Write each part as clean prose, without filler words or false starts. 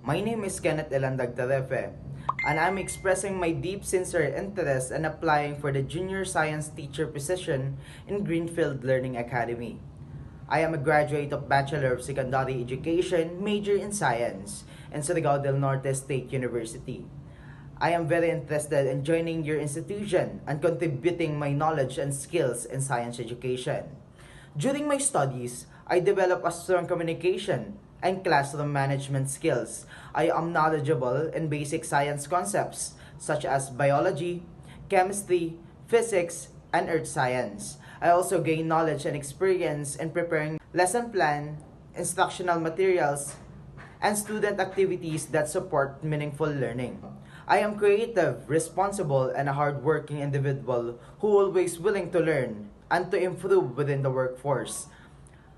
My name is Kenneth Elandag Tarefe, and I'm expressing my deep sincere interest in applying for the Junior Science Teacher position in Greenfield Learning Academy. I am a graduate of Bachelor of Secondary Education, major in Science, in Surigao del Norte State University. I am very interested in joining your institution and contributing my knowledge and skills in science education. During my studies, I developed a strong communication and classroom management skills. I am knowledgeable in basic science concepts such as biology, chemistry, physics, and earth science. I also gain knowledge and experience in preparing lesson plan, instructional materials, and student activities that support meaningful learning. I am creative, responsible, and a hardworking individual who always willing to learn and to improve within the workforce.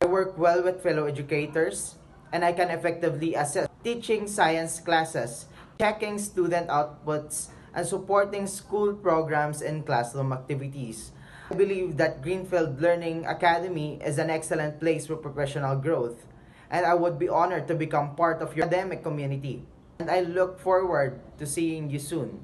I work well with fellow educators, and I can effectively assist teaching science classes, checking student outputs, and supporting school programs and classroom activities. I believe that Greenfield Learning Academy is an excellent place for professional growth, and I would be honored to become part of your academic community. And I look forward to seeing you soon.